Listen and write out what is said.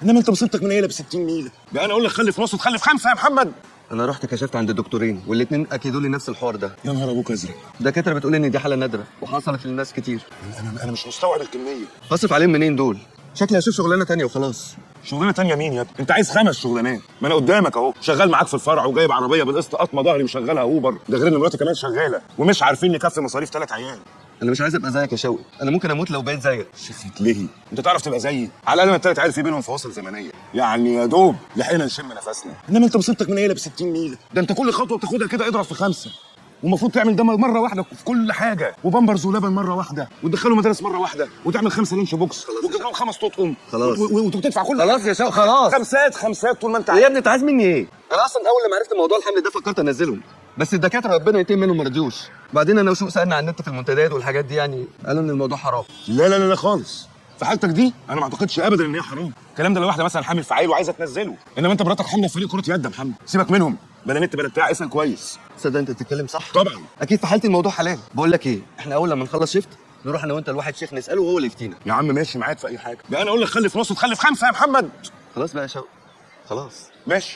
انما انت مصيبتك من هنا ب 60 نيله. بقى انا اقول لك خلف نص تخلف خمسه يا محمد. انا رحت كشفت عند دكتورين والاثنين اكدوا لي نفس الحوار ده. يا نهار ابوك ازرق. الدكاتره بتقول ان دي حاله نادره وحصلت للناس كتير. انا مش مستوعب الكميه. هصرف عليهم منين دول؟ شكلي هشوف شغلانه تانية وخلاص. شغلانه تانية مين يا ابني؟ انت عايز 5 شغلانات. ما انا قدامك اهو شغال معاك في الفرع وجايب عربيه بالقسط قطمه ظهري وشغالها اوبر، ده غير ان مراتي كمان شغاله ومش عارفين نكفي مصاريف 3 عيال. انا مش عايز ابقى زيك يا شوقي، انا ممكن اموت لو بقيت زيك. شفت ليه؟ انت تعرف تبقى زيي؟ على الاقل ال3 عيال في بينهم فواصل زمنيه، يعني يا دوب لحقنا نشم نفسنا. انما انت مصيبتك من هنا ب 60 نيله. ده انت كل خطوه بتاخدها كده اضرب في 5. ومفروض تعمل ده مره واحده في كل حاجه، وبامبرز ولبن مره واحده، وتدخلهم مدارس مره واحده، وتعمل 5 لانش بوكس، وتجيب لهم 5 تطقم. خلاص. وتدفع كل خلاص يا شوقي خلاص. خمسات طول ما انت إيه يا ابني انت عايز مني ايه؟ انا اصلا اول لما عرفت موضوع الحمل ده فكرت انزلهم، بس الدكاتره ربنا يتم منهم ما رضيوش. بعدين انا وشوق سالنا على النت في المنتديات والحاجات دي، يعني قالوا ان الموضوع حرام. لا خالص. في حالتك دي انا ما اعتقدش ابدا ان هي حرام. الكلام ده لو واحده مثلا حامل في عيل وعايزه تنزله، انما انت مراتك حامله في فريق كره يد يا محمد، سيبك منهم. بلا نت بلا بتاع، اسال كويس. تصدق انت بتتكلم صح؟ طبعا. اكيد في حالتي الموضوع حلال. بقول لك ايه، احنا اول لما نخلص شيفت نروح انا وانت لواحد شيخ نساله وهو اللي يفتينا. يا عم ماشي معاك في اي حاجه. ده انا اقول لك خلف نص تخلف 5 يا محمد. خلاص بقى يا شوقي خلاص. ماشي.